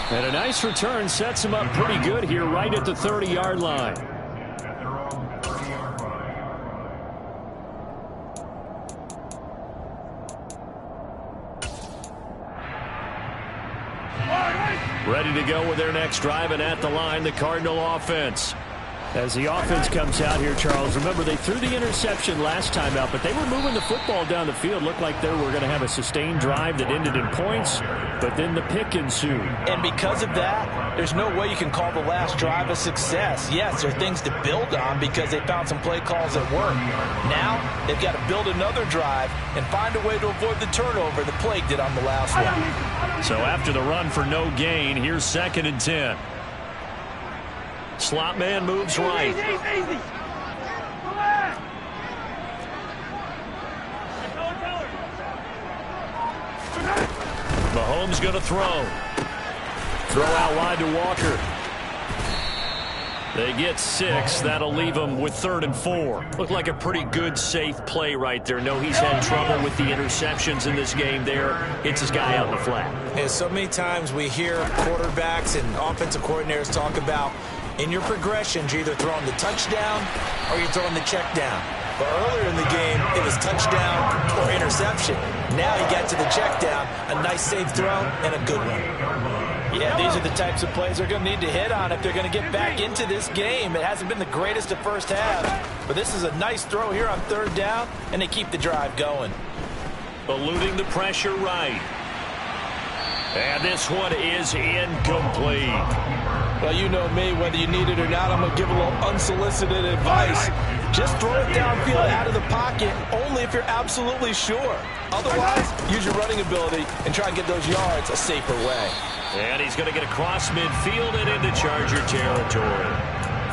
And a nice return sets him up pretty good here right at the 30-yard line. Ready to go with their next drive, and at the line, the Cardinal offense. As the offense comes out here, Charles, remember they threw the interception last time out, but they were moving the football down the field. Looked like they were going to have a sustained drive that ended in points, but then the pick ensued. And because of that, there's no way you can call the last drive a success. Yes, there are things to build on because they found some play calls that work. Now, they've got to build another drive and find a way to avoid the turnover the Plague did on the last one. So after the run for no gain, here's 2nd and 10. Slot man moves right. Easy. Mahomes going to throw. Throw out wide to Walker. They get 6. That'll leave them with 3rd and 4. Looked like a pretty good, safe play right there. No, he's had trouble with the interceptions in this game there. Hits his guy out in the flat. Yeah, so many times we hear quarterbacks and offensive coordinators talk about in your progressions, you're either throwing the touchdown or you're throwing the check down. But earlier in the game, it was touchdown or interception. Now he got to the check down, a nice safe throw, and a good one. Yeah, these are the types of plays they're going to need to hit on if they're going to get back into this game. It hasn't been the greatest of first half, but this is a nice throw here on 3rd down, and they keep the drive going. Eluding the pressure right. And this one is incomplete. Well, you know me, whether you need it or not, I'm going to give a little unsolicited advice. Just throw it downfield out of the pocket, only if you're absolutely sure. Otherwise, use your running ability and try and get those yards a safer way. And he's going to get across midfield and into Charger territory.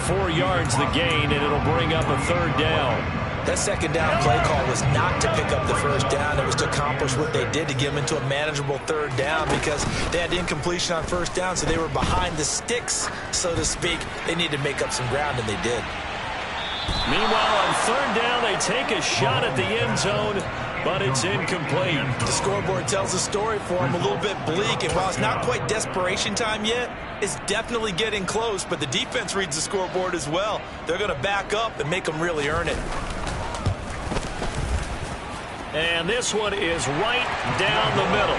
4 yards the gain, and it'll bring up a 3rd down. That 2nd down play call was not to pick up the 1st down. It was to accomplish what they did to get them into a manageable 3rd down because they had incompletion on 1st down, so they were behind the sticks, so to speak. They needed to make up some ground, and they did. Meanwhile, on 3rd down, they take a shot at the end zone, but it's incomplete. The scoreboard tells a story for them, a little bit bleak, and while it's not quite desperation time yet, it's definitely getting close, but the defense reads the scoreboard as well. They're going to back up and make them really earn it. And this one is right down the middle.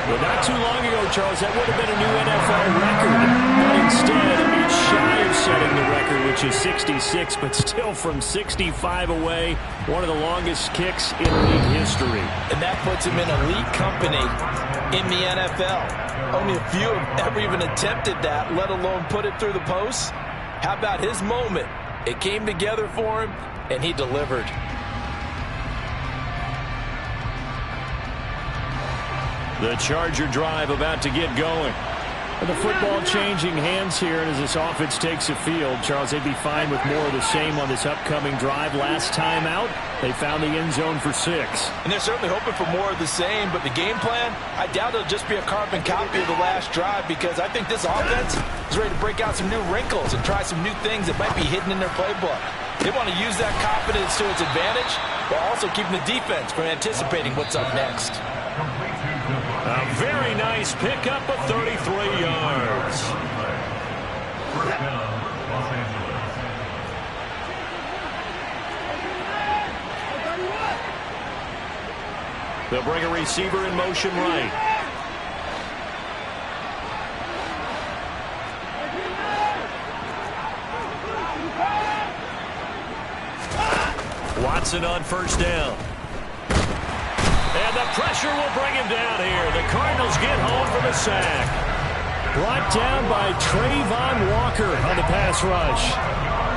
Well, not too long ago, Charles, that would have been a new NFL record. But instead, it's shy of setting the record, which is 66, but still from 65 away, one of the longest kicks in league history. And that puts him in elite company in the NFL. Only a few have ever even attempted that, let alone put it through the posts. How about his moment? It came together for him, and he delivered. The Charger drive about to get going. And the football changing hands here, and as this offense takes the field, Charles, they'd be fine with more of the same on this upcoming drive. Last time out, they found the end zone for 6. And they're certainly hoping for more of the same, but the game plan, I doubt it'll just be a carbon copy of the last drive because I think this offense is ready to break out some new wrinkles and try some new things that might be hidden in their playbook. They want to use that confidence to its advantage while also keeping the defense from anticipating what's up next. A very nice pickup of 33 yards. They'll bring a receiver in motion right. Watson on 1st down. And the pressure will bring him down here. The Cardinals get home from a sack. Brought down by Trayvon Walker on the pass rush.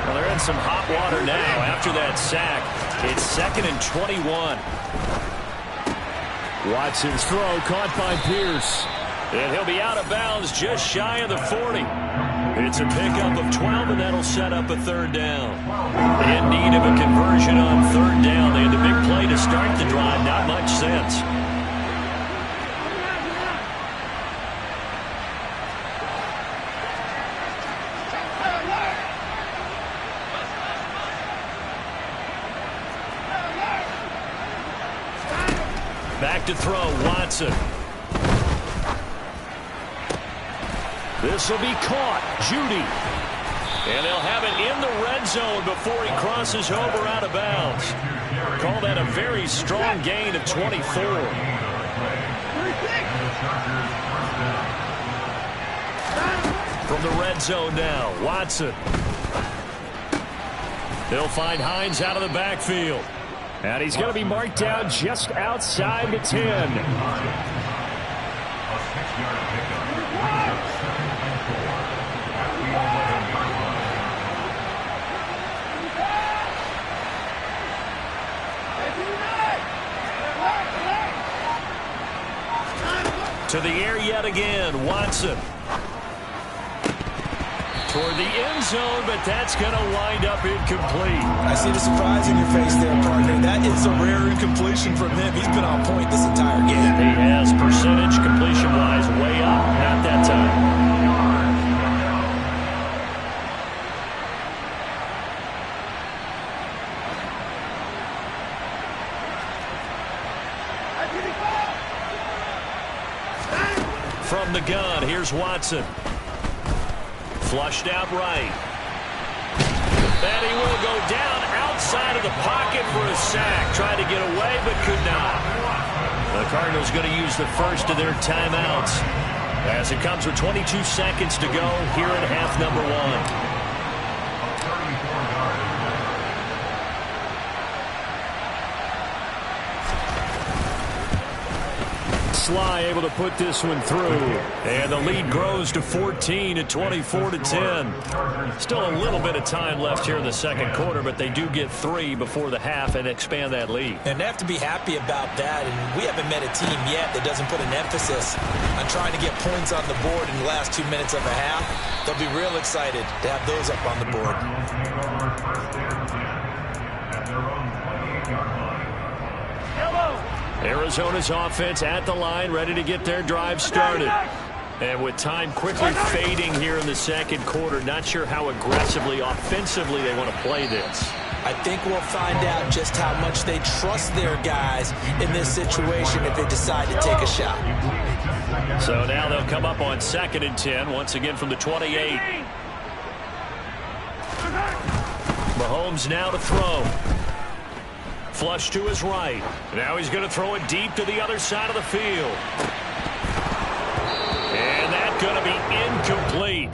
Well, they're in some hot water now after that sack. It's 2nd and 21. Watson's throw caught by Pierce. And he'll be out of bounds just shy of the 40. It's a pickup of 12, and that'll set up a 3rd down. In need of a conversion on 3rd down. They had the big play to start the drive. Not much sense. Back to throw, Watson. This will be caught. Jeudy. And they'll have it in the red zone before he crosses over out of bounds. Call that a very strong gain of 24. From the red zone now, Watson. They'll find Hines out of the backfield. And he's going to be marked down just outside the 10. To the air yet again, Watson. Toward the end zone, but that's going to wind up incomplete. I see the surprise in your face there, partner. That is a rare incompletion from him. He's been on point this entire game. He has percentage completion-wise way up. Not that time. From the gun, here's Watson. Flushed out right. And he will go down outside of the pocket for a sack. Tried to get away, but could not. The Cardinals going to use the first of their timeouts as it comes with 22 seconds to go here in half number 1. Sly able to put this one through. And the lead grows to 14 at 24-10. Still a little bit of time left here in the second quarter, but they do get 3 before the half and expand that lead. And they have to be happy about that. And we haven't met a team yet that doesn't put an emphasis on trying to get points on the board in the last 2 minutes of a half. They'll be real excited to have those up on the board. Arizona's offense at the line, ready to get their drive started. And with time quickly fading here in the second quarter, not sure how aggressively, offensively they want to play this. I think we'll find out just how much they trust their guys in this situation if they decide to take a shot. So now they'll come up on 2nd and 10, once again from the 28. Mahomes now to throw. Flush to his right. Now he's going to throw it deep to the other side of the field. And that's going to be incomplete.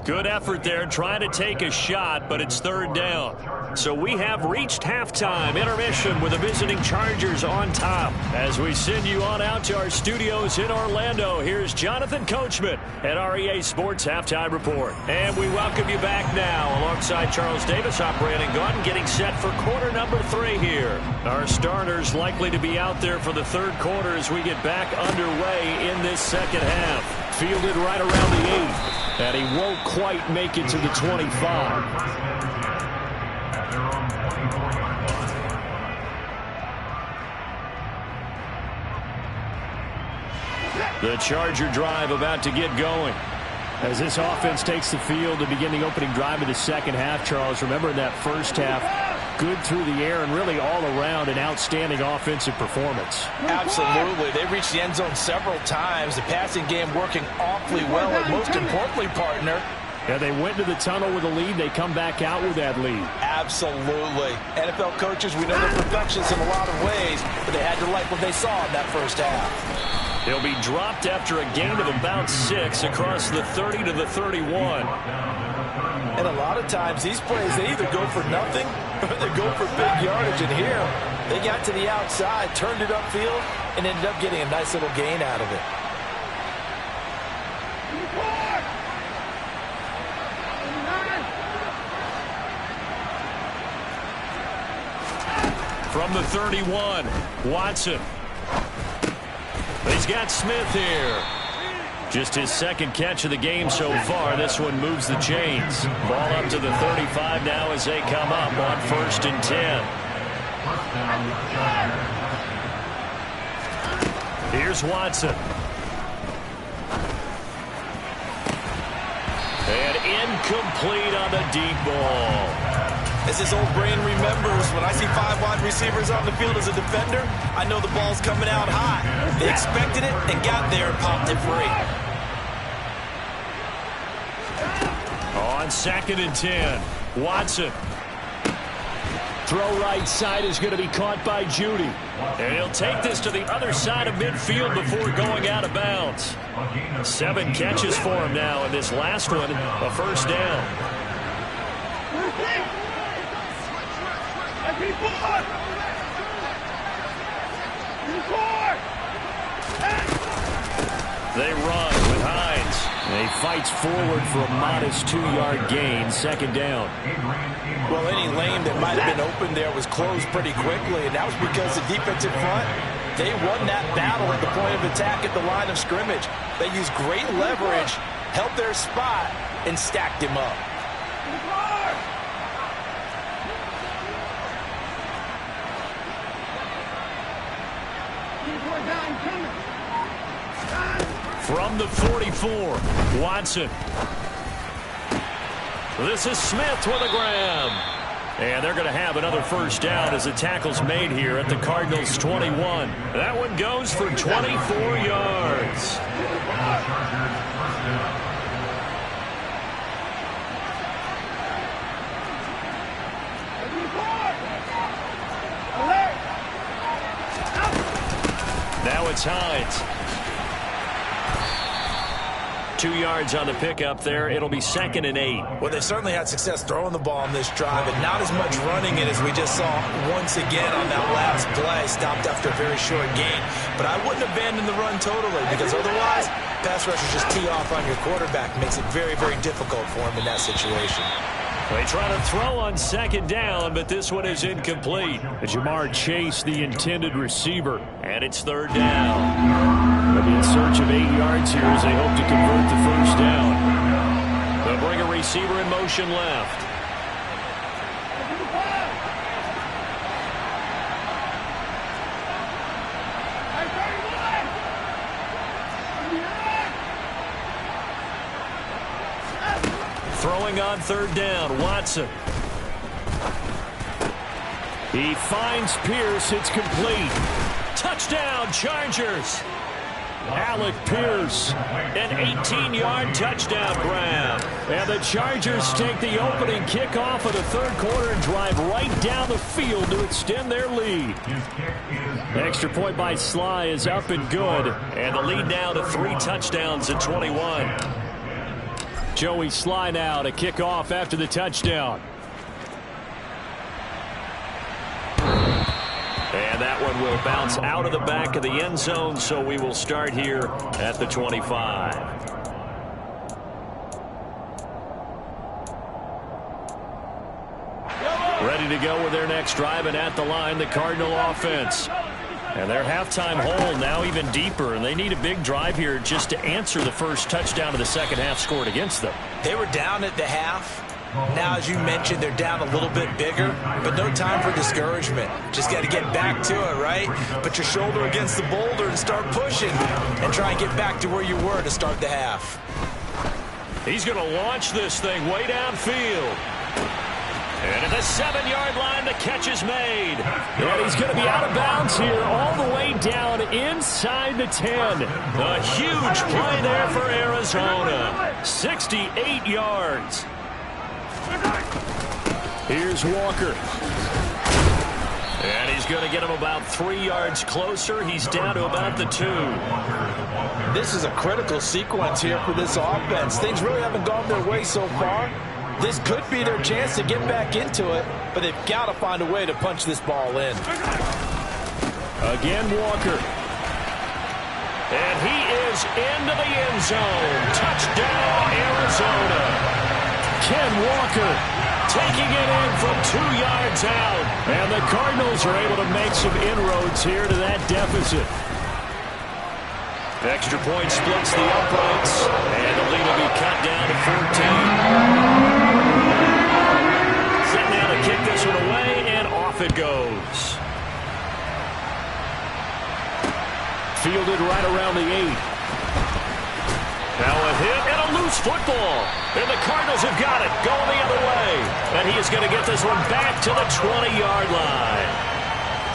Good effort there trying to take a shot, but it's 3rd down. So we have reached halftime intermission with the visiting Chargers on top. As we send you on out to our studios in Orlando, here's Jonathan Coachman at REA Sports Halftime Report. And we welcome you back now alongside Charles Davis, I'm Brandon Gaudin, getting set for quarter number 3 here. Our starters likely to be out there for the 3rd quarter as we get back underway in this second half. Fielded right around the 8. And he won't quite make it to the 25. The Charger drive about to get going. As this offense takes the field to begin the opening drive of the second half, Charles, remember in that first half, good through the air and really all around an outstanding offensive performance. Absolutely. They reached the end zone several times. The passing game working awfully well, and most importantly, partner, yeah, they went to the tunnel with a lead. They come back out with that lead. Absolutely. NFL coaches, we know they're perfectionists in a lot of ways, but they had to like what they saw in that first half. He'll be dropped after a gain of about 6 across the 30 to the 31. And a lot of times these plays, they either go for nothing or they go for big yardage. And here, they got to the outside, turned it upfield, and ended up getting a nice little gain out of it. From the 31, Watson. He's got Smith here. Just his 2nd catch of the game so far. This one moves the chains. Ball up to the 35 now as they come up on 1st and 10. Here's Watson. And incomplete on the deep ball. As his old brain remembers, when I see 5 wide receivers on the field as a defender, I know the ball's coming out high. They expected it and got there and popped it free. On 2nd and 10, Watson. Throw right side is going to be caught by Judy. And he'll take this to the other side of midfield before going out of bounds. 7 catches for him now, and this last one, a first down. They run with Hines. And he fights forward for a modest 2-yard gain, 2nd down. Well, any lane that might have been open there was closed pretty quickly, and that was because the defensive front, they won that battle at the point of attack at the line of scrimmage. They used great leverage, held their spot, and stacked him up. From the 44, Watson. This is Smith with a grab. And they're going to have another first down as the tackle's made here at the Cardinals' 21. That one goes for 24 yards. Now it's Hines. 2 yards on the pickup there. It'll be 2nd and 8. Well, they certainly had success throwing the ball on this drive, and not as much running it as we just saw once again on that last play. Stopped after a very short gain. But I wouldn't abandon the run totally, because otherwise, pass rushers just tee off on your quarterback. Makes it very, very difficult for him in that situation. They try to throw on 2nd down, but this one is incomplete. Jamar Chase, the intended receiver, and it's 3rd down. They'll be in search of 8 yards here as they hope to convert the first down. They'll bring a receiver in motion left. Throwing on 3rd down, Watson. He finds Pierce. It's complete. Touchdown, Chargers. Alec Pierce, an 18-yard touchdown grab. And the Chargers take the opening kickoff of the 3rd quarter and drive right down the field to extend their lead. Extra point by Sly is up and good. And the lead now to 3 touchdowns at 21. Joey Sly now to kick off after the touchdown. And that one will bounce out of the back of the end zone, so we will start here at the 25. Ready to go with their next drive, and at the line, the Cardinal offense. And their halftime hole now even deeper, and they need a big drive here just to answer the first touchdown of the second half scored against them. They were down at the half. Now, as you mentioned, they're down a little bit bigger, but no time for discouragement. Just got to get back to it, right? Put your shoulder against the boulder and start pushing and try and get back to where you were to start the half. He's going to launch this thing way downfield. And at the 7-yard line, the catch is made. And he's going to be out of bounds here all the way down inside the 10. A huge play there for Arizona. 68 yards. Here's Walker. And he's going to get him about 3 yards closer. He's down to about the 2. This is a critical sequence here for this offense. Things really haven't gone their way so far. This could be their chance to get back into it, but they've got to find a way to punch this ball in. Again, Walker. And he is into the end zone. Touchdown, Arizona. Ken Walker taking it in from 2 yards out. And the Cardinals are able to make some inroads here to that deficit. Extra point splits the uprights, and the lead will be cut down to 14. Set now to kick this one away, and off it goes. Fielded right around the 8. Now a hit and a loose football. And the Cardinals have got it, going the other way. And he is going to get this one back to the 20-yard line.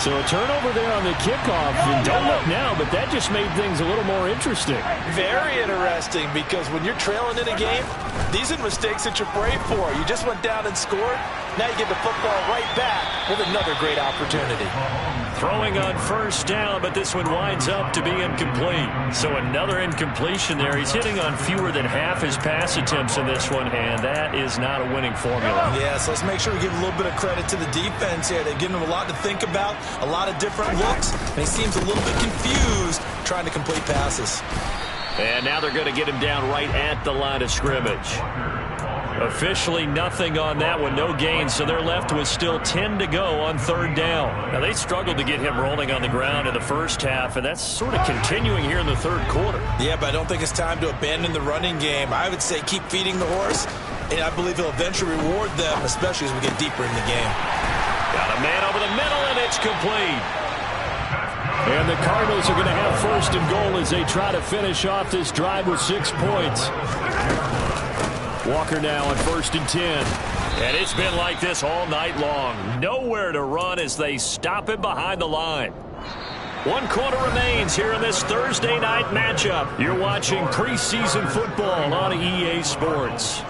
So a turnover there on the kickoff, and don't look now, but that just made things a little more interesting. Very interesting, because when you're trailing in a game, these are mistakes that you pray for. You just went down and scored. Now you get the football right back with another great opportunity. Throwing on first down, but this one winds up to be incomplete. So another incompletion there. He's hitting on fewer than half his pass attempts in this one, and that is not a winning formula. Yeah, so let's make sure we give a little bit of credit to the defense here. They've given him a lot to think about, a lot of different looks, and he seems a little bit confused trying to complete passes. And now they're going to get him down right at the line of scrimmage. Officially nothing on that one, no gain, so they're left with still 10 to go on third down. Now, they struggled to get him rolling on the ground in the first half, and that's sort of continuing here in the third quarter. Yeah, but I don't think it's time to abandon the running game. I would say keep feeding the horse, and I believe he'll eventually reward them, especially as we get deeper in the game. Got a man over the middle, and it's complete. And the Cardinals are going to have first and goal as they try to finish off this drive with 6 points. Walker now on first and 10. And it's been like this all night long. Nowhere to run as they stop him behind the line. 1 quarter remains here in this Thursday night matchup. You're watching preseason football on EA Sports.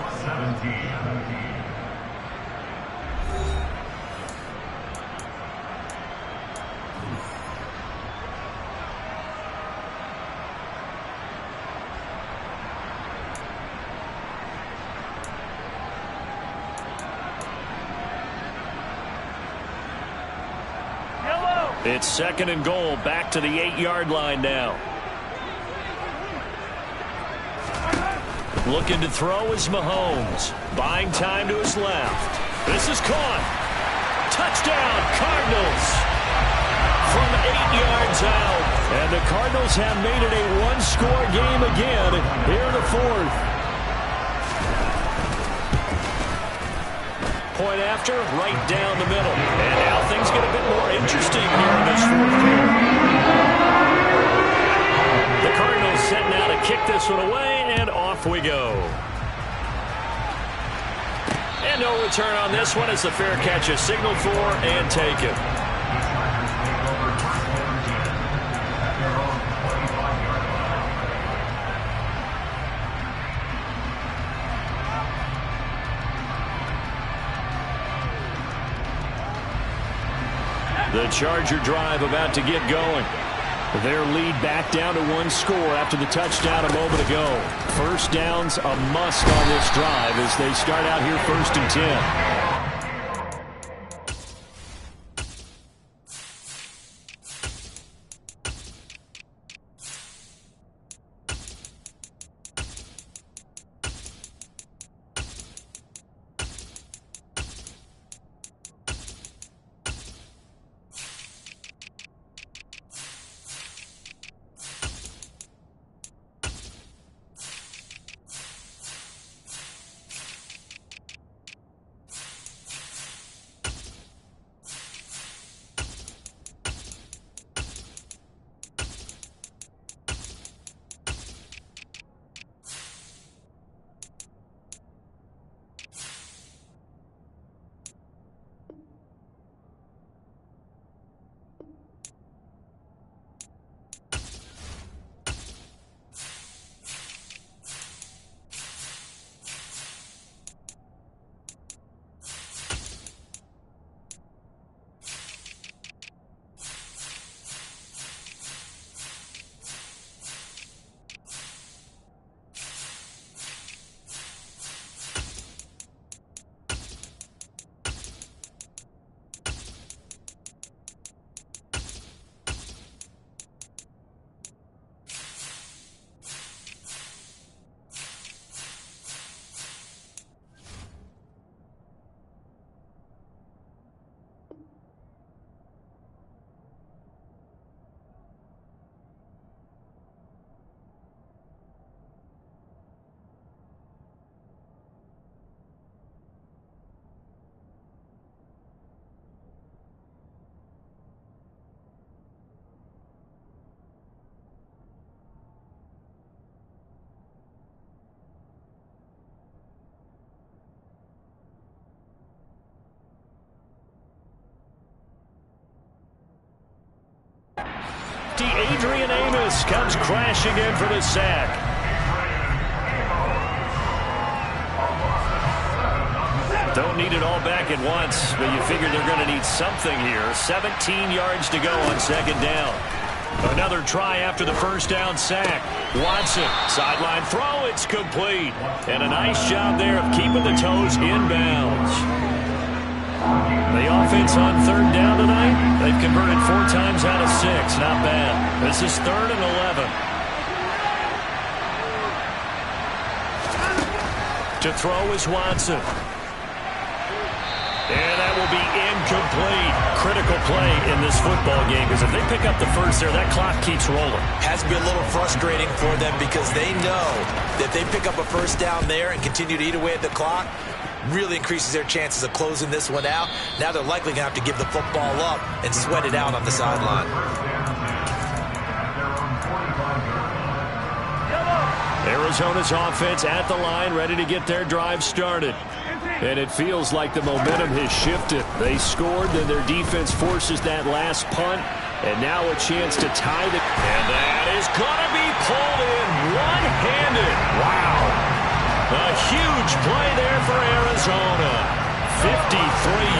It's second and goal, back to the 8-yard line now. Looking to throw is Mahomes. Buying time to his left. This is caught. Touchdown, Cardinals. From 8 yards out. And the Cardinals have made it a one-score game again here in the fourth. Point after, right down the middle. And now things get a bit more interesting here in this fourth quarter. The Cardinals set now to kick this one away, and off we go. And no return on this one as the fair catch is signaled for and taken. The Charger drive about to get going. Their lead back down to 1 score after the touchdown a moment ago. First down's a must on this drive as they start out here first and 10. safety Adrian Amos comes crashing in for the sack. Don't need it all back at once, but you figure they're going to need something here. 17 yards to go on second down. Another try after the first down sack. Watson, sideline throw, it's complete. And a nice job there of keeping the toes inbounds. The offense on third down tonight, they've converted 4 times out of 6. Not bad. This is 3rd and 11. To throw is Watson. And that will be incomplete. Critical play in this football game, because if they pick up the first there, that clock keeps rolling. Has to be a little frustrating for them because they know that if they pick up a first down there and continue to eat away at the clock, really increases their chances of closing this one out. Now they're likely going to have to give the football up and sweat it out on the sideline. Arizona's offense at the line, ready to get their drive started. And it feels like the momentum has shifted. They scored, then their defense forces that last punt. And now a chance to tie the... And that is going to be pulled in one-handed. Wow. A huge play there for Arizona. 53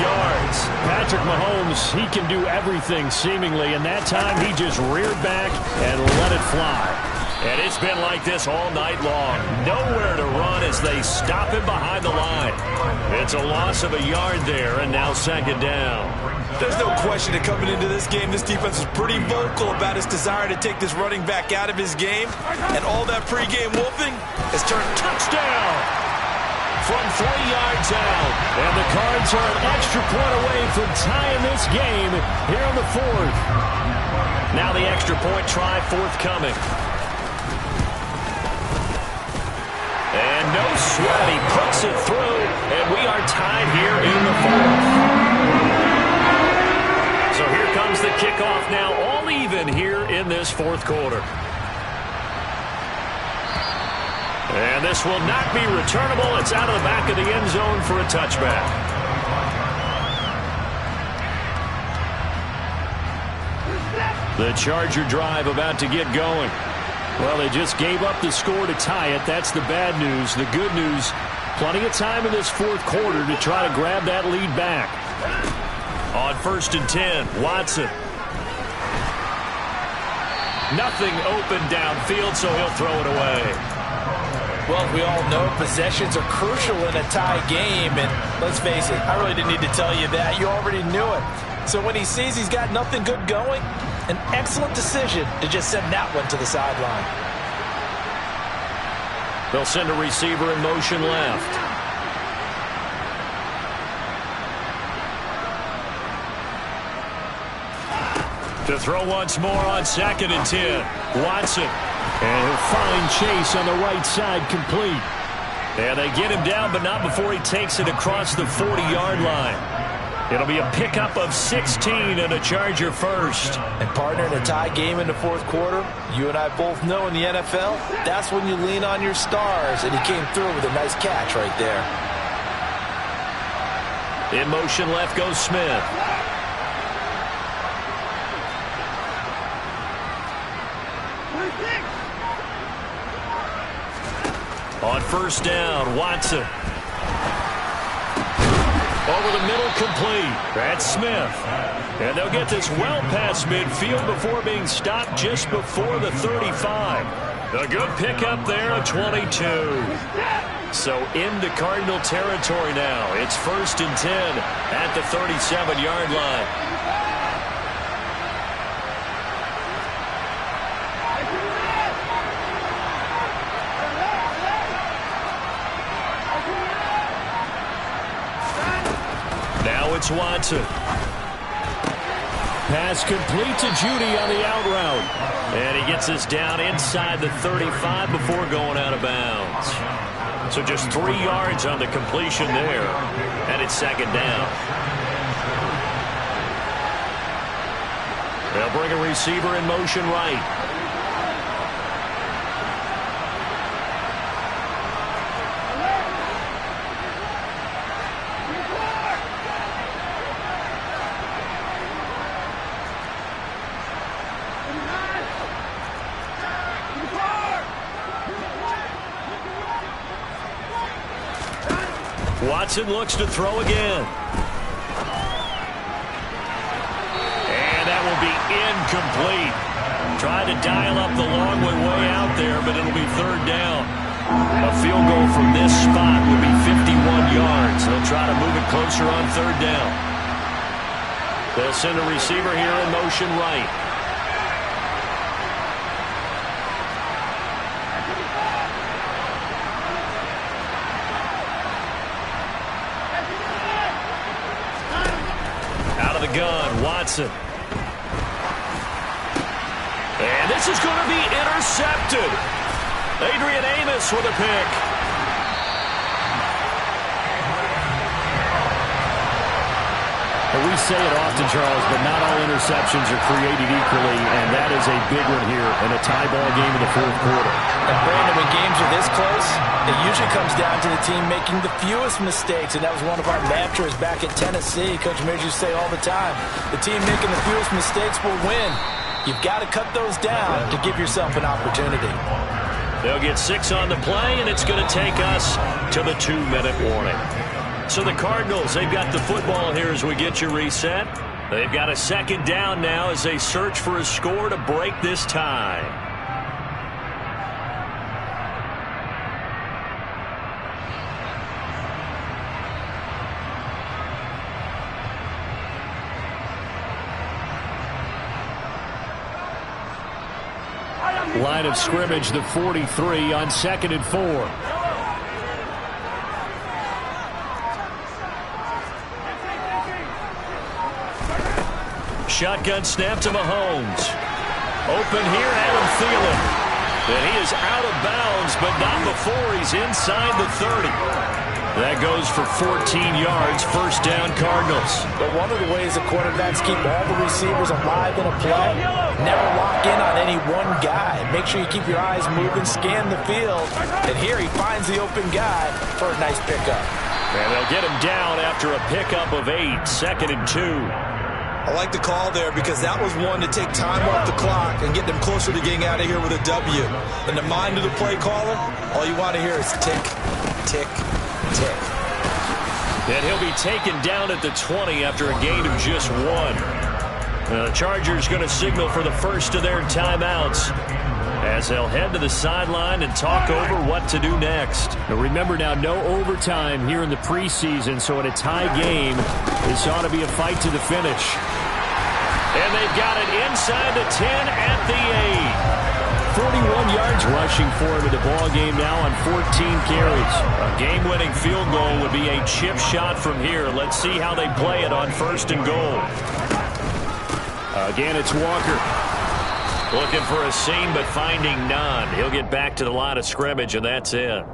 yards. Patrick Mahomes, he can do everything seemingly. And that time he just reared back and let it fly. And it's been like this all night long. Nowhere to run as they stop him behind the line. It's a loss of a yard there, and now second down. There's no question that coming into this game, this defense was pretty vocal about its desire to take this running back out of his game. And all that pregame wolfing has turned touchdown from 3 yards out. And the Cards are an extra point away from tying this game here in the 4th. Now the extra point try forthcoming. And no sweat, he puts it through, and we are tied here in the 4th. So here comes the kickoff now, all even here in this 4th quarter. And this will not be returnable. It's out of the back of the end zone for a touchback. The Charger drive about to get going. Well, they just gave up the score to tie it. That's the bad news. The good news, plenty of time in this 4th quarter to try to grab that lead back. On 1st and 10, Watson. Nothing open downfield, so he'll throw it away. Well, we all know possessions are crucial in a tie game, and let's face it, I really didn't need to tell you that. You already knew it. So when he sees he's got nothing good going, an excellent decision to just send that one to the sideline. They'll send a receiver in motion left. To throw once more on 2nd and 10. Watson. And he'll find Chase on the right side, complete. And they get him down, but not before he takes it across the 40-yard line. It'll be a pickup of 16 and a Charger first. And partner, in a tie game in the 4th quarter, you and I both know in the NFL, that's when you lean on your stars, and he came through with a nice catch right there. In motion left goes Smith. On 1st down, Watson. Over the middle, complete. That's Smith. And they'll get this well past midfield before being stopped just before the 35. A good pickup there, a 22. So into Cardinal territory now. It's 1st and 10 at the 37-yard line. It's Watson. Pass complete to Judy on the out route. And he gets us down inside the 35 before going out of bounds. So just 3 yards on the completion there. And it's 2nd down. They'll bring a receiver in motion right. Watson looks to throw again. And that will be incomplete. Tried to dial up the long way out there, but it'll be third down. A field goal from this spot would be 51 yards. They'll try to move it closer on third down. They'll send a receiver here in motion right. Out of the gun, Watson. And this is going to be intercepted. Adrian Amos with a pick. Well, we say it often, Charles, but not all interceptions are created equally, and that is a big one here in a tie ball game in the fourth quarter. And Brandon, when games are this close, it usually comes down to the team making the fewest mistakes, and that was one of our mantras back at Tennessee. Coach Mears used to say all the time, the team making the fewest mistakes will win. You've got to cut those down to give yourself an opportunity. They'll get 6 on the play, and it's going to take us to the 2-minute warning. So the Cardinals, they've got the football here as we get you reset. They've got a second down now as they search for a score to break this tie. Line of scrimmage, the 43 on 2nd and 4. Shotgun snap to Mahomes. Open here, Adam Thielen. And he is out of bounds, but not before he's inside the 30. That goes for 14 yards, first down Cardinals. But one of the ways the quarterbacks keep all the receivers alive in a play, never lock in on any one guy. Make sure you keep your eyes moving, scan the field. And here he finds the open guy for a nice pickup. And they'll get him down after a pickup of 8, 2nd and 2. I like the call there because that was one to take time off the clock and get them closer to getting out of here with a W. In the mind of the play caller, all you want to hear is tick, tick, tick. And he'll be taken down at the 20 after a gain of just 1. The Chargers going to signal for the first of their timeouts as they'll head to the sideline and talk over what to do next. Now remember now, no overtime here in the preseason, so in a tie game, this ought to be a fight to the finish. And they've got it inside the 10 at the 8. 41 yards rushing for him in the ball game now on 14 carries. A game-winning field goal would be a chip shot from here. Let's see how they play it on 1st and goal. Again, it's Walker. Looking for a seam, but finding none. He'll get back to the line of scrimmage, and that's it.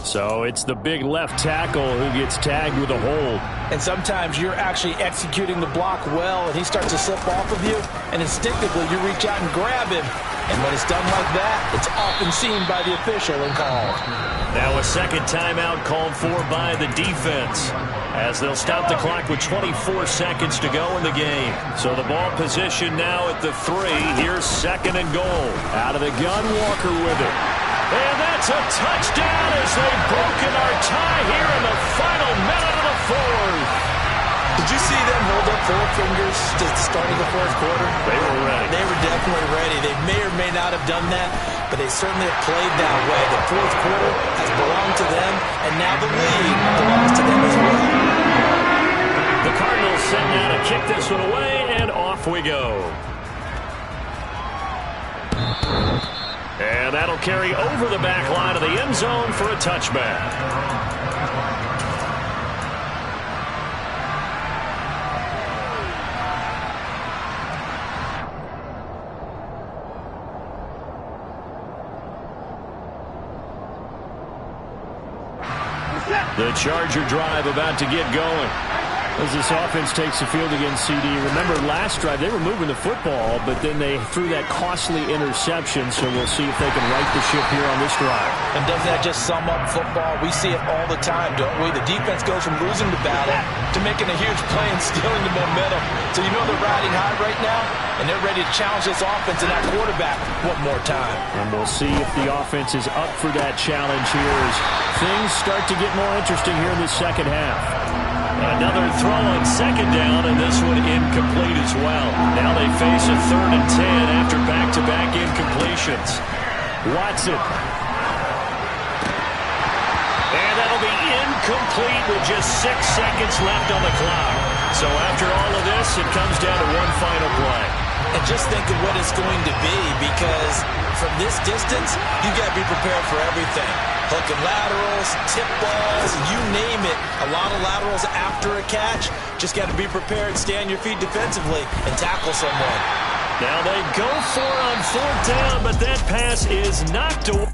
So it's the big left tackle who gets tagged with a hold. And sometimes you're actually executing the block well, and he starts to slip off of you, and instinctively you reach out and grab him. And when it's done like that, it's often seen by the official and called. Now a second timeout called for by the defense, as they'll stop the clock with 24 seconds to go in the game. So the ball position now at the 3. Here's 2nd and goal. Out of the gun, Walker with it. And that's a touchdown as they've broken our tie here in the final minute of the 4th. Did you see them hold up 4 fingers to the start of the 4th quarter? They were ready. They were definitely ready. They may or may not have done that, but they certainly have played that way. The 4th quarter has belonged to them, and now the lead belongs to them as well. The Cardinals set now to kick this one away, and off we go. And that'll carry over the back line of the end zone for a touchback. The Charger drive about to get going. As this offense takes the field against CD. Remember, last drive, they were moving the football, but then they threw that costly interception, so we'll see if they can right the ship here on this drive. And doesn't that just sum up football? We see it all the time, don't we? The defense goes from losing the battle to making a huge play and stealing the momentum. So you know they're riding high right now, and they're ready to challenge this offense and that quarterback one more time. And we'll see if the offense is up for that challenge here as things start to get more interesting here in the second half. Another throw on second down, and this one incomplete as well. Now they face a 3rd and 10 after back-to-back incompletions. Watson. And that'll be incomplete with just 6 seconds left on the clock. So after all of this, it comes down to one final play. And just think of what it's going to be, because from this distance, you got to be prepared for everything. Hook and laterals, tip balls, you name it. A lot of laterals after a catch. Just got to be prepared, stay on your feet defensively, and tackle someone. Now they go for it on 4th down, but that pass is knocked away.